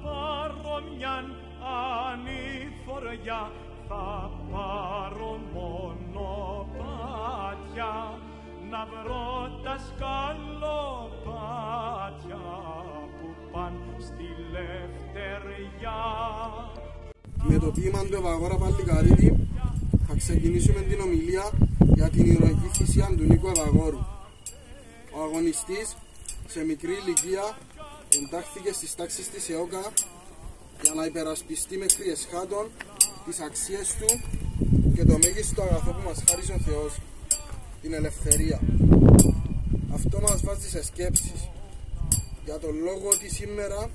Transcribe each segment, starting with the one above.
πάρω μιαν ανηφοριά, θα πάρω μονοπάτια, να βρω τα σκαλοπάτια που παν στη Λευτεριά. Με το ποίημα του Ευαγόρα Παλικαρίδη θα ξεκινήσουμε την ομιλία για την ηρωική θυσία του Νίκου Ευαγόρου. Ο αγωνιστής σε μικρή ηλικία εντάχθηκε στις τάξεις της ΕΟΚΑ για να υπερασπιστεί μέχρι εσχάτων τις αξίες του και το μέγιστο αγαθό που μας χάρισε ο Θεός, την ελευθερία. Αυτό μας βάζει σε σκέψεις για τον λόγο ότι σήμερα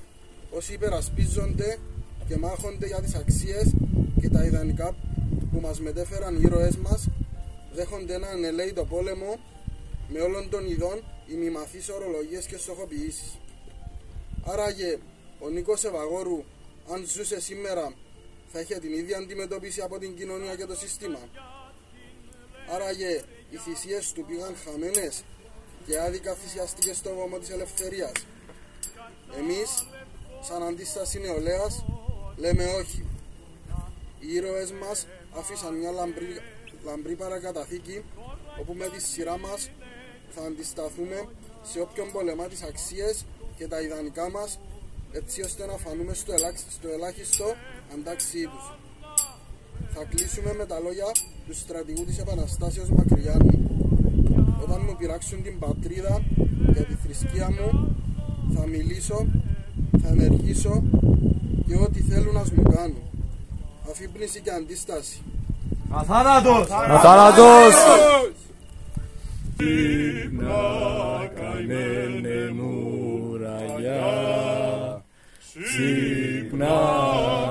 όσοι υπερασπίζονται και μάχονται για τις αξίες και τα ιδανικά που μας μετέφεραν οι ήρωές μας, δέχονται έναν ελέητο πόλεμο με όλων των ειδών ημιμαθείς ορολογίες και στοχοποιήσεις. Άραγε ο Νίκος Ευαγόρου, αν ζούσε σήμερα, θα είχε την ίδια αντιμετώπιση από την κοινωνία και το σύστημα. Άραγε οι θυσίες του πήγαν χαμένες και άδικα θυσιαστήκε στο βωμό της ελευθερίας. Εμείς, σαν αντίσταση νεολαίας, λέμε όχι. Οι ήρωες μας άφησαν μια λαμπρή παρακαταθήκη, όπου με τη σειρά μας θα αντισταθούμε σε όποιον πολεμά τις αξίες και τα ιδανικά μας, έτσι ώστε να φανούμε στο ελάχιστο αντάξιοι τους. Θα κλείσουμε με τα λόγια του στρατηγού της Επαναστάσεως Μακριάνου. Όταν μου πειράξουν την πατρίδα και τη θρησκεία μου, θα μιλήσω, θα ενεργήσω και ό,τι θέλουν να μου κάνουν. Αφύπνιση και αντίσταση. Αθάνατος! Αθάνατος! Ύπνα καημένε μου ραγιά, ξύπνα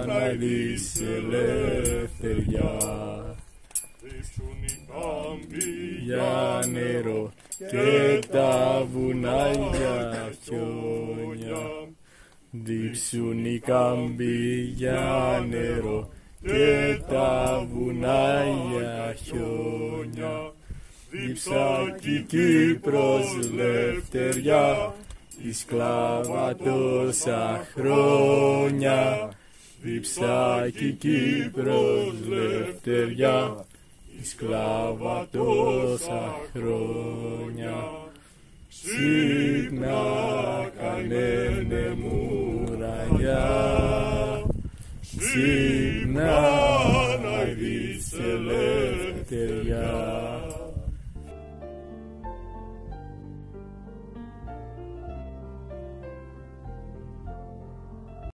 να δεις ελευθεριά. Δείξουν οι κάμποι για νερό και τα βουνά για χιόνια. Δείξουν οι κάμποι για νερό και τα βουνά για χιόνια. Δίψα κι η Κύπρος λευτεριά, η σκλάβα τόσα χρόνια. Δίψα κι η Κύπρος λευτεριά, η σκλάβα τόσα χρόνια. Ξύπνα καημένε μου ραγιά, ξύπνα να δεις ελευθεριά.